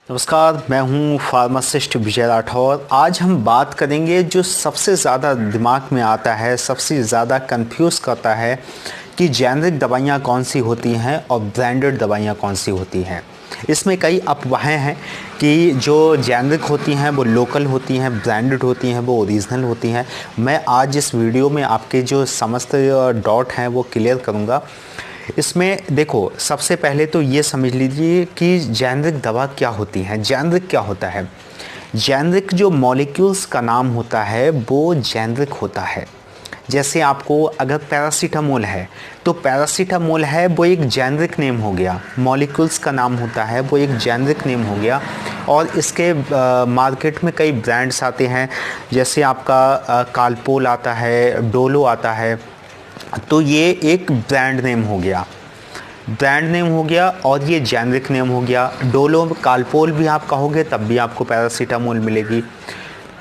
नमस्कार, मैं हूं फार्मासिस्ट विजय राठौर। आज हम बात करेंगे जो सबसे ज़्यादा दिमाग में आता है, सबसे ज़्यादा कंफ्यूज करता है कि जेनरिक दवाइयाँ कौन सी होती हैं और ब्रांडेड दवाइयाँ कौन सी होती हैं। इसमें कई अफवाहें हैं कि जो जेनरिक होती हैं वो लोकल होती हैं, ब्रांडेड होती हैं वो ओरिजिनल होती हैं। मैं आज इस वीडियो में आपके जो समस्त डाउट हैं वो क्लियर करूँगा। इसमें देखो, सबसे पहले तो ये समझ लीजिए कि जेनरिक दवा क्या होती है। जेनरिक क्या होता है? जेनरिक जो मॉलिक्यूल्स का नाम होता है वो जेनरिक होता है। जैसे आपको अगर पैरासीटामोल है तो पैरासीटामोल है वो एक जेनरिक नेम हो गया, मॉलिक्यूल्स का नाम होता है वो एक जेनरिक नेम हो गया। और इसके मार्केट में कई ब्रांड्स आते हैं, जैसे आपका कालपोल आता है, डोलो आता है, तो ये एक ब्रांड नेम हो गया, और ये जेनरिक नेम हो गया। डोलो कालपोल भी आप कहोगे तब भी आपको पैरासीटामोल मिलेगी।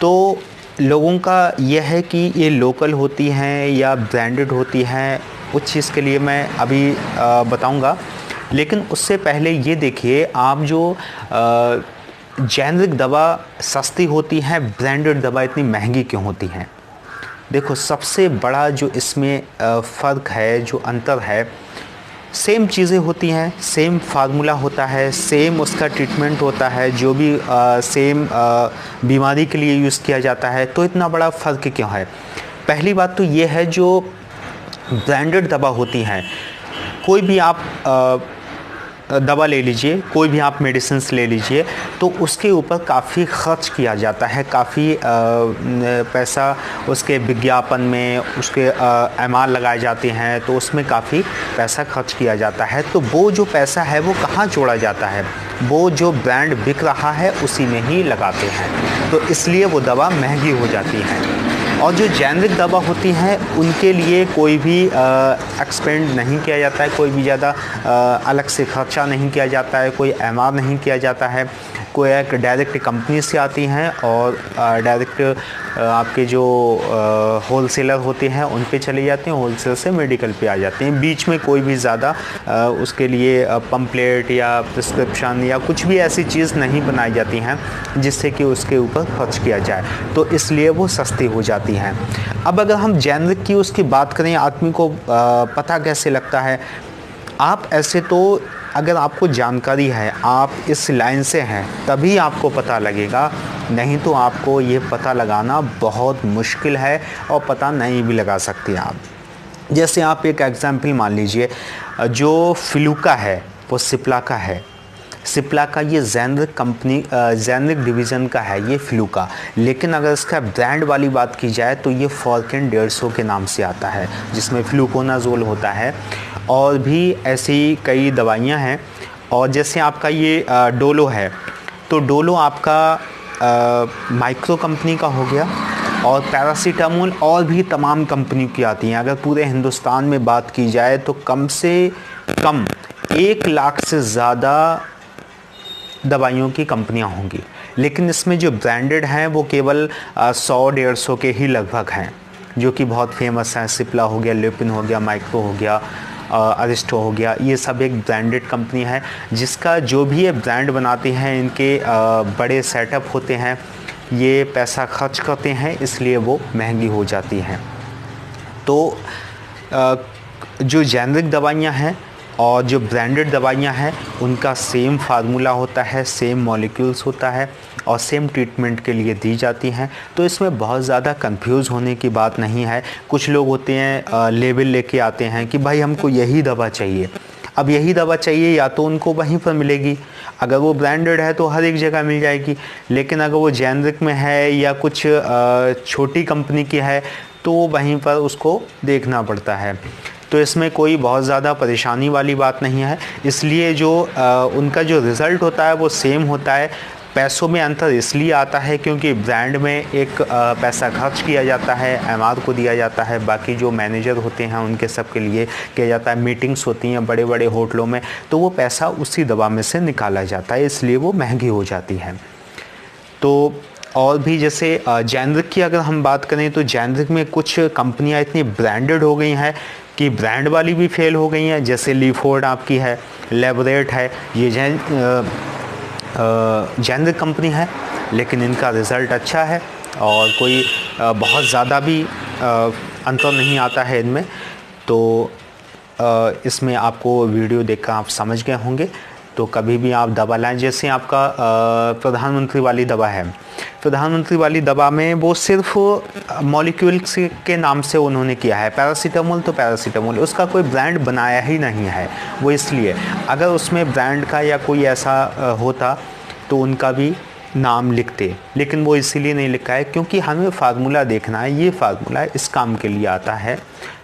तो लोगों का यह है कि ये लोकल होती हैं या ब्रांडेड होती हैं, उस चीज़ के लिए मैं अभी बताऊंगा। लेकिन उससे पहले ये देखिए, आप जो जेनरिक दवा सस्ती होती है, ब्रांडेड दवा इतनी महंगी क्यों होती हैं? देखो, सबसे बड़ा जो इसमें फ़र्क है, जो अंतर है, सेम चीज़ें होती हैं, सेम फार्मूला होता है, सेम उसका ट्रीटमेंट होता है, जो भी सेम बीमारी के लिए यूज़ किया जाता है, तो इतना बड़ा फ़र्क क्यों है? पहली बात तो ये है, जो ब्रांडेड दवा होती हैं, कोई भी आप दवा ले लीजिए, कोई भी आप मेडिसिन्स ले लीजिए, तो उसके ऊपर काफ़ी खर्च किया जाता है, काफ़ी पैसा उसके विज्ञापन में, उसके एमआर लगाए जाते हैं, तो उसमें काफ़ी पैसा खर्च किया जाता है। तो वो जो पैसा है वो कहाँ जोड़ा जाता है? वो जो ब्रांड बिक रहा है उसी में ही लगाते हैं, तो इसलिए वो दवा महंगी हो जाती है। और जो जेनरिक दवा होती हैं उनके लिए कोई भी एक्सपेंड नहीं किया जाता है, कोई भी ज़्यादा अलग से खर्चा नहीं किया जाता है, कोई एमआर नहीं किया जाता है, कोई एक डायरेक्ट कंपनी से आती हैं और डायरेक्ट आपके जो होलसेलर होते हैं उन पे चले जाते हैं, होलसेल से मेडिकल पे आ जाते हैं। बीच में कोई भी ज़्यादा उसके लिए पम्पलेट या प्रिस्क्रिप्शन या कुछ भी ऐसी चीज़ नहीं बनाई जाती हैं जिससे कि उसके ऊपर खर्च किया जाए, तो इसलिए वो सस्ती हो जाती हैं। अब अगर हम जेनरिक की उसकी बात करें, आदमी को पता कैसे लगता है? आप ऐसे तो अगर आपको जानकारी है, आप इस लाइन से हैं, तभी आपको पता लगेगा, नहीं तो आपको ये पता लगाना बहुत मुश्किल है और पता नहीं भी लगा सकते आप। जैसे आप एक एग्जाम्पल मान लीजिए, जो फ्लूका है वो सिप्ला का है। सिप्ला का ये जेनरिक कंपनी, जेनरिक डिवीज़न का है ये फ्लूका। लेकिन अगर इसका ब्रांड वाली बात की जाए तो ये फॉर्किन 150 के नाम से आता है, जिसमें फ्लूकोनाजोल होता है, और भी ऐसी कई दवाइयाँ हैं। और जैसे आपका ये डोलो है, तो डोलो आपका माइक्रो कंपनी का हो गया, और पैरासीटामोल और भी तमाम कंपनी की आती हैं। अगर पूरे हिंदुस्तान में बात की जाए तो कम से कम 1 लाख से ज़्यादा दवाइयों की कंपनियां होंगी, लेकिन इसमें जो ब्रांडेड हैं वो केवल 100-150 के ही लगभग हैं, जो कि बहुत फेमस हैं। सिप्ला हो गया, लिपिन हो गया, माइक्रो हो गया, अरिस्टो हो गया, ये सब एक ब्रांडेड कंपनी है, जिसका जो भी ये ब्रांड बनाते हैं, इनके बड़े सेटअप होते हैं, ये पैसा खर्च करते हैं, इसलिए वो महंगी हो जाती हैं। तो जो जेनरिक दवाइयाँ हैं और जो ब्रांडेड दवाइयाँ हैं, उनका सेम फार्मूला होता है, सेम मॉलिक्यूल्स होता है और सेम ट्रीटमेंट के लिए दी जाती हैं। तो इसमें बहुत ज़्यादा कंफ्यूज होने की बात नहीं है। कुछ लोग होते हैं लेबल लेके आते हैं कि भाई हमको यही दवा चाहिए। अब यही दवा चाहिए या तो उनको वहीं पर मिलेगी, अगर वो ब्रांडेड है तो हर एक जगह मिल जाएगी, लेकिन अगर वो जेनरिक में है या कुछ छोटी कंपनी की है तो वहीं पर उसको देखना पड़ता है। तो इसमें कोई बहुत ज़्यादा परेशानी वाली बात नहीं है, इसलिए जो उनका जो रिज़ल्ट होता है वो सेम होता है। पैसों में अंतर इसलिए आता है क्योंकि ब्रांड में एक पैसा खर्च किया जाता है, एमआर को दिया जाता है, बाकी जो मैनेजर होते हैं उनके सब के लिए किया जाता है। मीटिंग्स होती हैं बड़े बड़े होटलों में, तो वो पैसा उसी दवा में से निकाला जाता है, इसलिए वो महंगी हो जाती है। तो और भी जैसे जेनरिक की अगर हम बात करें तो जेनरिक में कुछ कंपनियां इतनी ब्रांडेड हो गई हैं कि ब्रांड वाली भी फेल हो गई हैं। जैसे लीफोर्ड आपकी है, लेबोरेट है, ये जेनरिक कंपनी है, लेकिन इनका रिज़ल्ट अच्छा है और कोई बहुत ज़्यादा भी अंतर नहीं आता है इनमें। तो इसमें आपको वीडियो देखकर आप समझ गए होंगे। तो कभी भी आप दवा लाएं, जैसे आपका प्रधानमंत्री वाली दवा है, प्रधानमंत्री वाली दवा में वो सिर्फ मॉलिक्यूल के नाम से उन्होंने किया है, पैरासीटामोल तो पैरासीटामोल, उसका कोई ब्रांड बनाया ही नहीं है। वो इसलिए, अगर उसमें ब्रांड का या कोई ऐसा होता तो उनका भी नाम लिखते, लेकिन वो इसीलिए नहीं लिखा है क्योंकि हमें फार्मूला देखना है, ये फार्मूला इस काम के लिए आता है।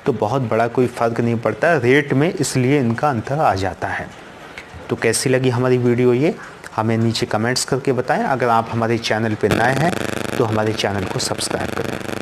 तो बहुत बड़ा कोई फ़र्क नहीं पड़ता रेट में, इसलिए इनका अंतर आ जाता है। तो कैसी लगी हमारी वीडियो ये हमें नीचे कमेंट्स करके बताएं। अगर आप हमारे चैनल पर नए हैं तो हमारे चैनल को सब्सक्राइब करें।